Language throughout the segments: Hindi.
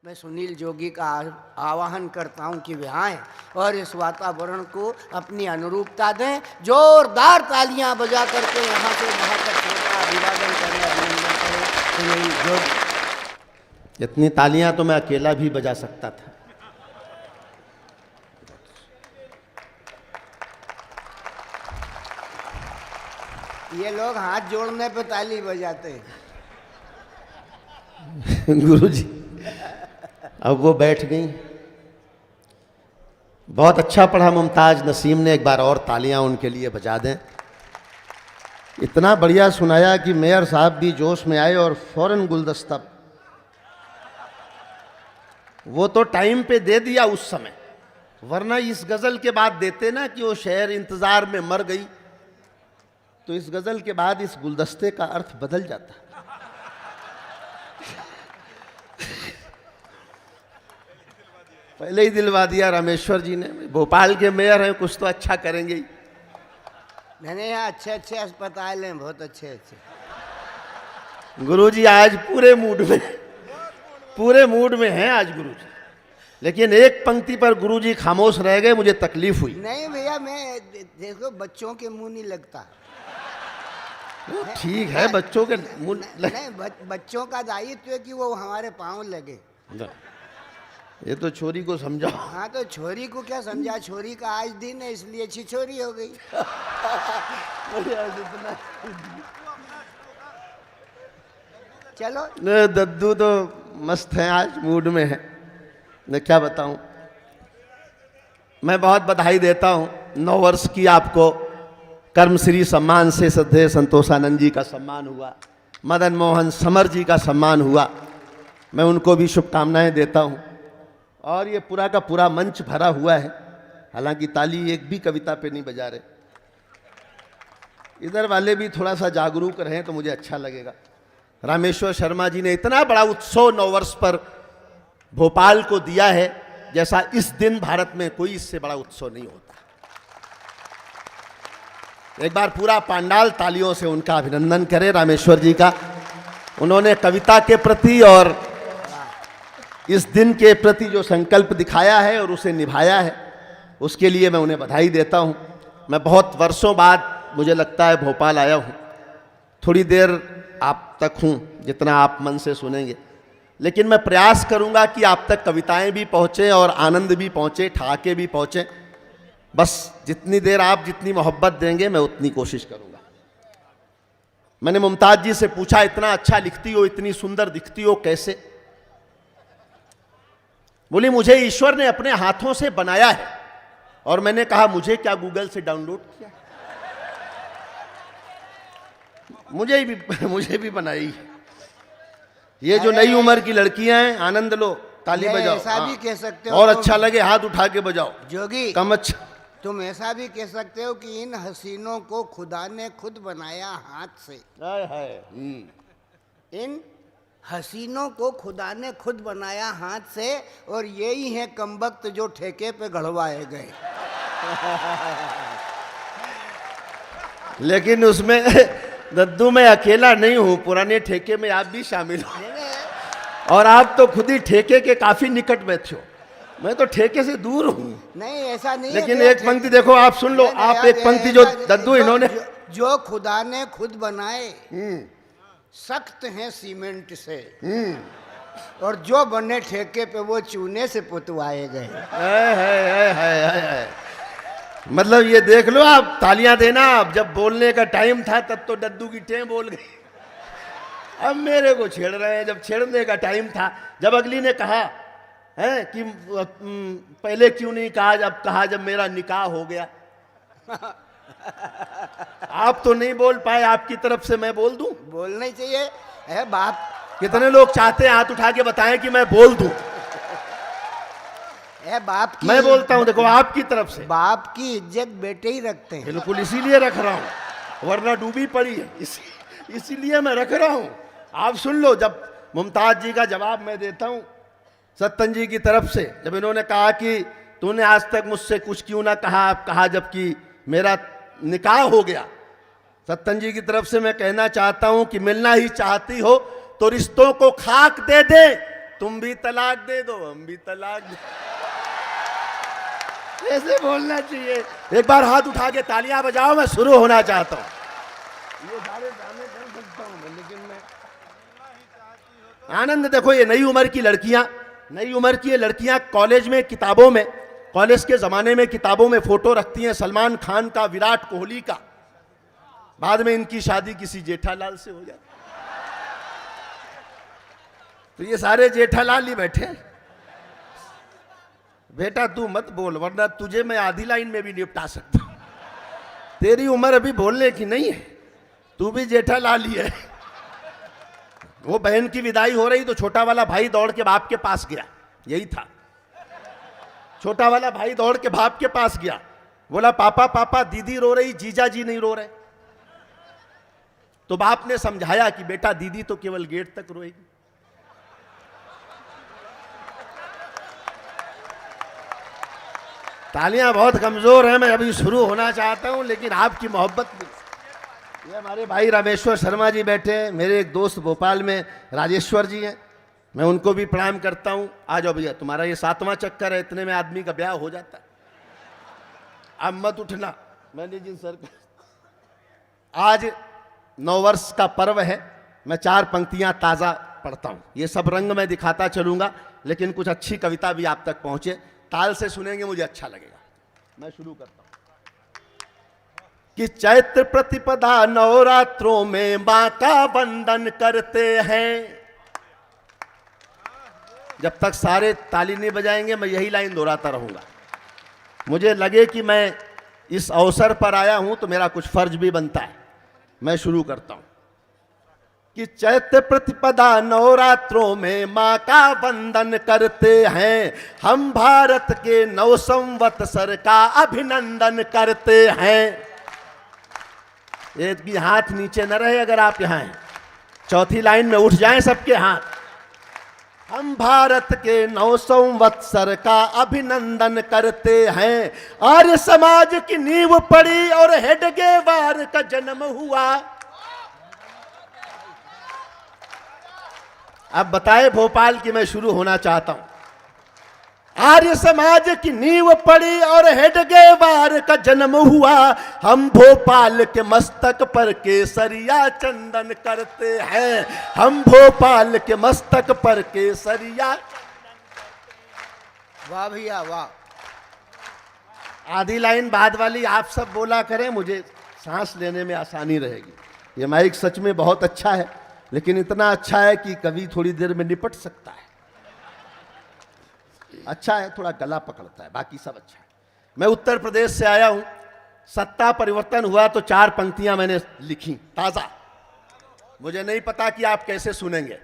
मैं सुनील जोगी का आह्वान करता हूं कि वे आएं और इस वातावरण को अपनी अनुरूपता दें। जोरदार तालियां बजा करके यहाँ से वहाँ तक छोटा अभिवादन करें, अभिनंदन करें सुनील जोगी। इतनी तालियां तो मैं अकेला भी बजा सकता था। ये लोग हाथ जोड़ने पे ताली बजाते हैं। गुरुजी अब वो बैठ गई। बहुत अच्छा पढ़ा मुमताज नसीम ने, एक बार और तालियां उनके लिए बजा दें। इतना बढ़िया सुनाया कि मेयर साहब भी जोश में आए और फौरन गुलदस्ता वो तो टाइम पे दे दिया उस समय, वरना इस गजल के बाद देते ना कि वो शहर इंतजार में मर गई, तो इस गजल के बाद इस गुलदस्ते का अर्थ बदल जाता। पहले ही दिलवा दिया रामेश्वर जी ने। भोपाल के मेयर हैं, कुछ तो अच्छा करेंगे ही। नहीं, यहाँ अच्छे अच्छे अस्पताल हैं, बहुत अच्छे अच्छे। गुरुजी आज पूरे मूड में हैं आज गुरुजी, लेकिन एक पंक्ति पर गुरुजी खामोश रह गए, मुझे तकलीफ हुई। नहीं भैया, मैं देखो बच्चों के मुंह नहीं लगता। ठीक है, बच्चों के मुंह नहीं, बच्चों का दायित्व है कि वो हमारे पाँव लगे। ये तो छोरी को समझाओ। हाँ, तो छोरी को क्या समझा, छोरी का आज दिन है इसलिए छिछोरी हो गई। चलो, दद्दू तो मस्त है, आज मूड में है। मैं क्या बताऊं, मैं बहुत बधाई देता हूं। 9 वर्ष की आपको कर्मश्री सम्मान से श्रद्धेय संतोषानंद जी का सम्मान हुआ, मदन मोहन समर जी का सम्मान हुआ, मैं उनको भी शुभकामनाएं देता हूं। और ये पूरा का पूरा मंच भरा हुआ है, हालांकि ताली एक भी कविता पे नहीं बजा रहे। इधर वाले भी थोड़ा सा जागरूक रहें तो मुझे अच्छा लगेगा। रामेश्वर शर्मा जी ने इतना बड़ा उत्सव 9 वर्ष पर भोपाल को दिया है, जैसा इस दिन भारत में कोई इससे बड़ा उत्सव नहीं होता। एक बार पूरा पंडाल तालियों से उनका अभिनंदन करें, रामेश्वर जी का। उन्होंने कविता के प्रति और इस दिन के प्रति जो संकल्प दिखाया है और उसे निभाया है, उसके लिए मैं उन्हें बधाई देता हूं। मैं बहुत वर्षों बाद मुझे लगता है भोपाल आया हूं। थोड़ी देर आप तक हूं, जितना आप मन से सुनेंगे, लेकिन मैं प्रयास करूंगा कि आप तक कविताएं भी पहुंचे और आनंद भी पहुंचे, ठहाके भी पहुंचे। बस जितनी देर आप जितनी मोहब्बत देंगे मैं उतनी कोशिश करूंगा। मैंने मुमताज जी से पूछा, इतना अच्छा लिखती हो, इतनी सुंदर दिखती हो, कैसे? बोली, मुझे ईश्वर ने अपने हाथों से बनाया है। और मैंने कहा, मुझे क्या गूगल से डाउनलोड किया? मुझे भी बनाई। ये जो नई उम्र की लड़कियां हैं, आनंद लो, ताली बजाओ। ऐसा भी कह सकते हो, और अच्छा लगे हाथ उठा के बजाओ। जोगी कम अच्छा, तुम ऐसा भी कह सकते हो कि इन हसीनों को खुदा ने खुद बनाया हाथ से। इन हसीनों को खुदा ने खुद बनाया हाथ से, और यही है कमबख्त जो ठेके पे गढ़वाए गए। लेकिन उसमें दद्दू मैं अकेला नहीं हूं, पुराने ठेके में आप भी शामिल हो। और आप तो खुद ही ठेके के काफी निकट में थे। मैं तो ठेके से दूर हूं। नहीं, ऐसा नहीं। लेकिन एक पंक्ति देखो, आप सुन लो। आप एक पंक्ति जो दद्दू इन्होंने, जो खुदा ने खुद बनाए सख्त हैं सीमेंट से, और जो बने ठेके पे वो चूने से पुतवाए गए। मतलब ये देख लो, आप तालियां देना। अब जब बोलने का टाइम था तब तो दद्दू की टें बोल गई, अब मेरे को छेड़ रहे हैं जब छेड़ने का टाइम था। जब अगली ने कहा है कि पहले क्यों नहीं कहा, जब कहा जब मेरा निकाह हो गया। आप तो नहीं बोल पाए, आपकी तरफ से मैं बोल दूं? बोलना ही चाहिए। है बाप, कितने लोग चाहते हैं हाथ उठा के बताएं कि मैं बोल दूं? है बाप की, मैं बोलता हूं, देखो आपकी तरफ से। बाप की इज्जत बेटे ही रखते हैं। बिल्कुल, इसीलिए रख रहा हूं, वरना डूबी पड़ी है, इसीलिए मैं रख रहा हूं। आप सुन लो, जब मुमताज जी का जवाब मैं देता हूं सत्तन जी की तरफ से, जब इन्होंने कहा कि तूने आज तक मुझसे कुछ क्यों ना कहा, अब कहा जबकि मेरा निकाह हो गया। सत्तन जी की तरफ से मैं कहना चाहता हूं कि मिलना ही चाहती हो तो रिश्तों को खाक दे दे, तुम भी तलाक दे दो, हम भी तलाक दे। ऐसे बोलना चाहिए। एक बार हाथ उठा के तालियां बजाओ, मैं शुरू होना चाहता हूं। ये सारे गाने कर सकता हूं मैं, लेकिन मैं आनंद देखो, ये नई उम्र की लड़कियां कॉलेज में किताबों में, कॉलेज के जमाने में किताबों में फोटो रखती हैं सलमान खान का, विराट कोहली का। बाद में इनकी शादी किसी जेठालाल से हो जाती, तो ये सारे जेठालाल ही बैठे। बेटा तू मत बोल, वरना तुझे मैं आधी लाइन में भी निपटा सकता हूं। तेरी उम्र अभी बोलने की नहीं है, तू भी जेठालाल ही है। वो बहन की विदाई हो रही तो छोटा वाला भाई दौड़ के बाप के पास गया, यही था। छोटा वाला भाई दौड़ के बाप के पास गया, बोला पापा पापा दीदी रो रही, जीजा जी नहीं रो रहे। तो बाप ने समझाया कि बेटा दीदी तो केवल गेट तक रोएगी। तालियां बहुत कमजोर हैं, मैं अभी शुरू होना चाहता हूं, लेकिन आपकी मोहब्बत में। ये हमारे भाई रामेश्वर शर्मा जी बैठे हैं, मेरे एक दोस्त भोपाल में राजेश्वर जी हैं, मैं उनको भी प्रणाम करता हूं। आ जाओ भैया, तुम्हारा ये 7वां चक्कर है, इतने में आदमी का ब्याह हो जाता है। अब मत उठना, मैंने जिन सर आज 9 वर्ष का पर्व है, मैं 4 पंक्तियां ताजा पढ़ता हूं। ये सब रंग मैं दिखाता चलूंगा, लेकिन कुछ अच्छी कविता भी आप तक पहुंचे, ताल से सुनेंगे मुझे अच्छा लगेगा। मैं शुरू करता हूं कि चैत्र प्रतिपदा नवरात्रों में मां का वंदन करते हैं। जब तक सारे ताली नहीं बजाएंगे मैं यही लाइन दोहराता रहूंगा। मुझे लगे कि मैं इस अवसर पर आया हूं तो मेरा कुछ फर्ज भी बनता है। मैं शुरू करता हूं कि चैत्र प्रतिपदा नवरात्रों में मां का वंदन करते हैं, हम भारत के 9 संवत्सर का अभिनंदन करते हैं। एक भी हाथ नीचे न रहे अगर आप यहां हैं, चौथी लाइन में उठ जाएं सबके हाथ। हम भारत के 9 संवत्सर का अभिनंदन करते हैं, आर्य समाज की नींव पड़ी और हेडगेवार का जन्म हुआ। अब बताए भोपाल की मैं शुरू होना चाहता हूं। आर्य समाज की नींव पड़ी और हेडगेवार का जन्म हुआ, हम भोपाल के मस्तक पर केसरिया चंदन करते हैं, हम भोपाल के मस्तक पर केसरिया। वाह भैया वाह। आधी लाइन बाद वाली आप सब बोला करें, मुझे सांस लेने में आसानी रहेगी। ये माइक सच में बहुत अच्छा है, लेकिन इतना अच्छा है कि कभी थोड़ी देर में निपट सकता है। अच्छा है, थोड़ा गला पकड़ता है, बाकी सब अच्छा है। मैं उत्तर प्रदेश से आया हूं, सत्ता परिवर्तन हुआ तो 4 पंक्तियां मैंने लिखी ताजा। मुझे नहीं पता कि आप कैसे सुनेंगे,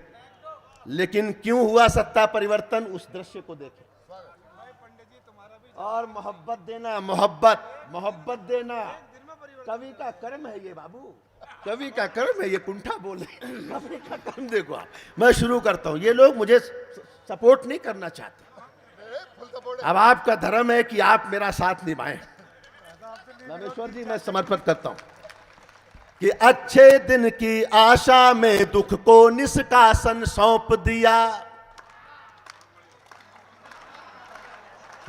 लेकिन क्यों हुआ सत्ता परिवर्तन उस दृश्य को देखें। और मोहब्बत देना, मोहब्बत देना कवि का कर्म है। ये बाबू कवि का कर्म है, ये कुंठा बोले कवि का कर्म। देखो आप, मैं शुरू करता हूं। ये लोग मुझे सपोर्ट नहीं करना चाहते, अब आपका धर्म है कि आप मेरा साथ निभाएं। रामेश्वर जी मैं समर्पित करता हूं कि अच्छे दिन की आशा में दुख को निष्कासन सौंप दिया।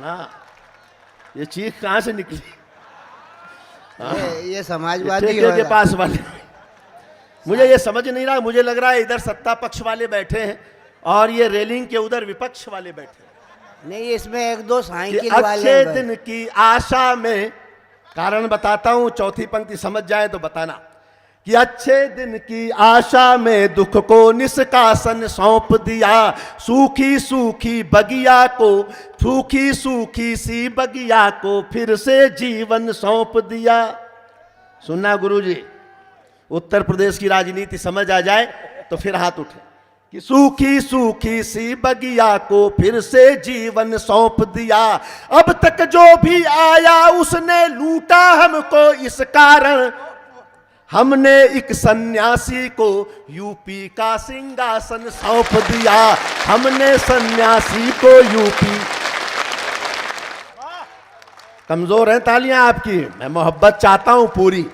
हाँ, ये चीख कहां से निकली? ये समाजवादी के पास वाले। मुझे ये समझ नहीं रहा, मुझे लग रहा है इधर सत्ता पक्ष वाले बैठे हैं और ये रेलिंग के उधर विपक्ष वाले बैठे हैं। नहीं, इसमें 1-2 साइकिल वाले। अच्छे दिन की आशा में, कारण बताता हूं, चौथी पंक्ति समझ जाए तो बताना कि अच्छे दिन की आशा में दुख को निष्कासन सौंप दिया, सूखी सूखी बगिया को, सूखी सूखी सी बगिया को फिर से जीवन सौंप दिया। सुनना गुरुजी, उत्तर प्रदेश की राजनीति समझ आ जाए तो फिर हाथ उठे कि सूखी सूखी सी बगिया को फिर से जीवन सौंप दिया। अब तक जो भी आया उसने लूटा हमको, इस कारण हमने एक सन्यासी को यूपी का सिंहासन सौंप दिया, हमने सन्यासी को यूपी। कमजोर हैं तालियां आपकी, मैं मोहब्बत चाहता हूं पूरी।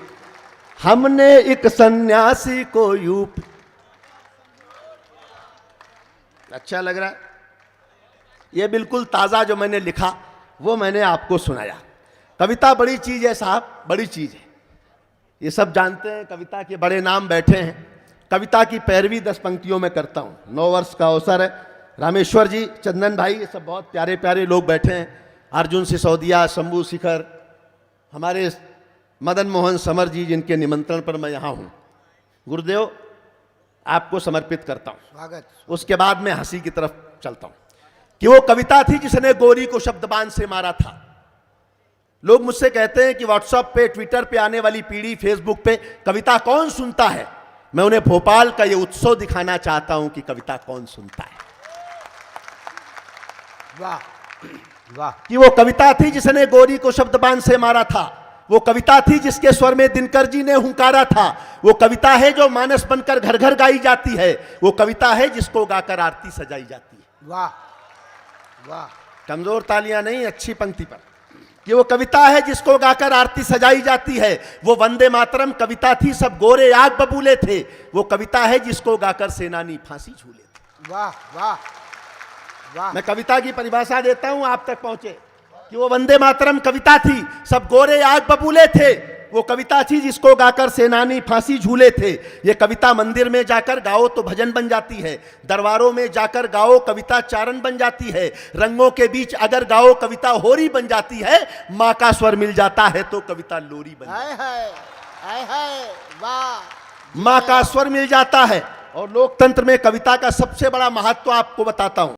हमने एक सन्यासी को यूपी। अच्छा लग रहा है? ये बिल्कुल ताज़ा जो मैंने लिखा वो मैंने आपको सुनाया। कविता बड़ी चीज़ है साहब, बड़ी चीज़ है। ये सब जानते हैं, कविता के बड़े नाम बैठे हैं। कविता की पैरवी 10 पंक्तियों में करता हूँ। 9 वर्ष का अवसर है। रामेश्वर जी, चंदन भाई, ये सब बहुत प्यारे प्यारे लोग बैठे हैं। अर्जुन सिसोदिया, शंभू शिखर, हमारे मदन मोहन समर जी, जिनके निमंत्रण पर मैं यहाँ हूँ। गुरुदेव, आपको समर्पित करता हूँ। स्वागत। उसके बाद मैं हंसी की तरफ चलता हूँ कि वो कविता थी जिसने गोरी को शब्दबान से मारा था। लोग मुझसे कहते हैं कि व्हाट्सएप पे, ट्विटर पे आने वाली पीढ़ी, फेसबुक पे कविता कौन सुनता है। मैं उन्हें भोपाल का ये उत्सव दिखाना चाहता हूं कि कविता कौन सुनता है। वाह वाह। कि वो कविता थी जिसने गोरी को शब्दबान से मारा था। वो कविता थी जिसके स्वर में दिनकर जी ने हुंकारा था। वो कविता है जो मानस बनकर घर घर गाई जाती है। वो कविता है जिसको गाकर आरती सजाई जाती है। वाह वाह। कमजोर तालियां नहीं, अच्छी पंक्ति पर। कि वो कविता है जिसको गाकर आरती सजाई जाती है। वो वंदे मातरम कविता थी, सब गोरे आग बबूले थे। वो कविता है जिसको गाकर सेनानी फांसी झूले थे। वाह वाह वाह। मैं कविता की परिभाषा देता हूं, आप तक पहुंचे। कि वो वंदे मातरम कविता थी, सब गोरे आग बबूले थे। वो कविता थी जिसको गाकर सेनानी फांसी झूले थे। ये कविता मंदिर में जाकर गाओ तो भजन बन जाती है। दरबारों में जाकर गाओ कविता चारण बन जाती है। रंगों के बीच अगर गाओ कविता होरी बन जाती है। माँ का स्वर मिल जाता है तो कविता लोरी बन जाती है। हाय हाय वाह। माँ का स्वर मिल जाता है। और लोकतंत्र में कविता का सबसे बड़ा महत्व आपको बताता हूं,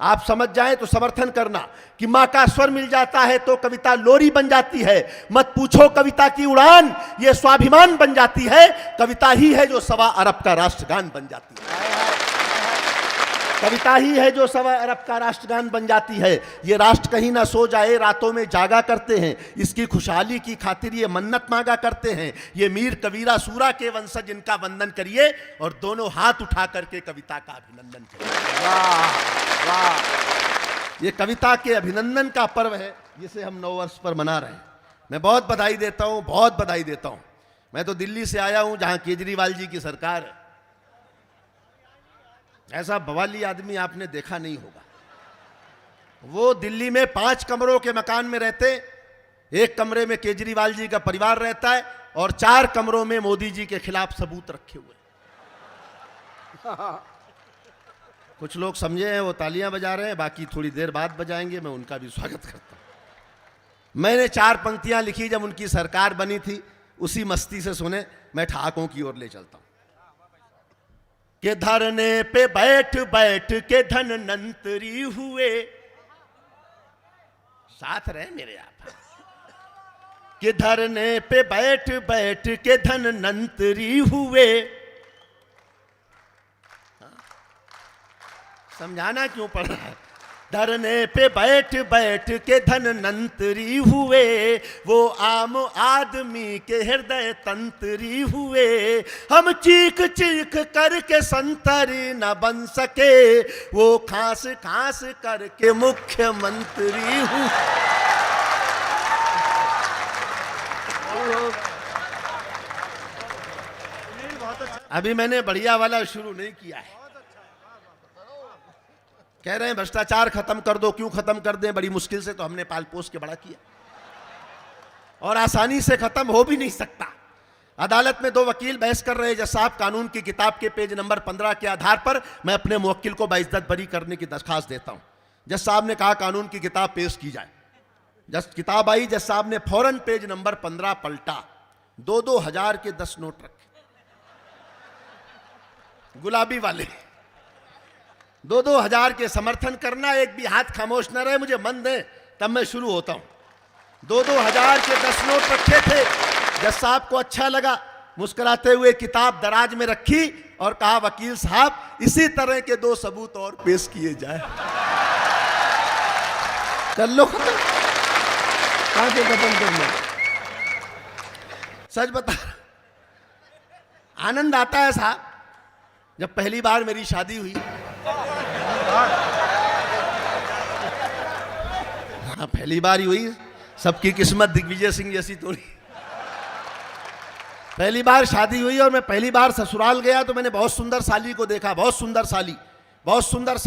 आप समझ जाएं तो समर्थन करना। कि माँ का स्वर मिल जाता है तो कविता लोरी बन जाती है। मत पूछो कविता की उड़ान, ये स्वाभिमान बन जाती है। कविता ही है जो 1.25 अरब का राष्ट्रगान बन जाती है। कविता ही है जो 1.25 अरब का राष्ट्रगान बन जाती है। ये राष्ट्र कहीं ना सो जाए, रातों में जागा करते हैं। इसकी खुशहाली की खातिर ये मन्नत मांगा करते हैं। ये मीर कबीरा सूरा के वंशज, इनका वंदन करिए और दोनों हाथ उठा करके कविता का अभिनंदन करिए। वाह वाह। ये कविता के अभिनंदन का पर्व है जिसे हम 9 वर्ष पर मना रहे हैं। मैं बहुत बधाई देता हूं, बहुत बधाई देता हूं। मैं तो दिल्ली से आया हूं जहां केजरीवाल जी की सरकार है। ऐसा बवाली आदमी आपने देखा नहीं होगा। वो दिल्ली में 5 कमरों के मकान में रहते, 1 कमरे में केजरीवाल जी का परिवार रहता है और 4 कमरों में मोदी जी के खिलाफ सबूत रखे हुए। कुछ लोग समझे हैं, वो तालियां बजा रहे हैं, बाकी थोड़ी देर बाद बजाएंगे। मैं उनका भी स्वागत करता हूं। मैंने 4 पंक्तियां लिखी जब उनकी सरकार बनी थी, उसी मस्ती से सुने। मैं ठहाकों की ओर ले चलता हूं। कि धरने पे बैठ बैठ के धनवंतरी हुए, साथ रहे मेरे आप। कि धरने पे बैठ बैठ के धनवंतरी हुए। समझाना क्यों पड़ रहा है? धरने पे बैठ बैठ के धनवंतरी हुए। वो आम आदमी के हृदय तंत्री हुए। हम चीख चीख करके संतरी न बन सके। वो खांस खांस करके मुख्यमंत्री हुए। अभी मैंने बढ़िया वाला शुरू नहीं किया है। कह रहे हैं भ्रष्टाचार खत्म कर दो। क्यों खत्म कर दें? बड़ी मुश्किल से तो हमने पाल पोस के बड़ा किया और आसानी से खत्म हो भी नहीं सकता। अदालत में 2 वकील बहस कर रहे। जज साहब, कानून की किताब के पेज नंबर 15 के आधार पर मैं अपने मुवक्किल को बाइज्जत बरी करने की दरखास्त देता हूं। जज साहब ने कहा कानून की किताब पेश की जाए। जज किताब आई, जज साहब ने फौरन पेज नंबर 15 पलटा। 2-2 हजार के 10 नोट रखे, गुलाबी वाले। 2-2 हजार के समर्थन करना, एक भी हाथ खामोश न रहे, मुझे मन दे तब मैं शुरू होता हूं। 2-2 हजार के 10 नोट रखे थे। जज साहब को अच्छा लगा, मुस्कुराते हुए किताब दराज में रखी और कहा वकील साहब इसी तरह के 2 सबूत और पेश किए जाए। कर लो खत्म। कहां से खत्म करना? सच बता, आनंद आता है साहब। जब पहली बार मेरी शादी हुई, हाँ पहली बार ही हुई, सबकी किस्मत दिग्विजय सिंह जैसी तो नहीं। पहली बार शादी हुई और मैं पहली बार ससुराल गया तो मैंने बहुत सुंदर साली को देखा। बहुत सुंदर साली, बहुत सुंदर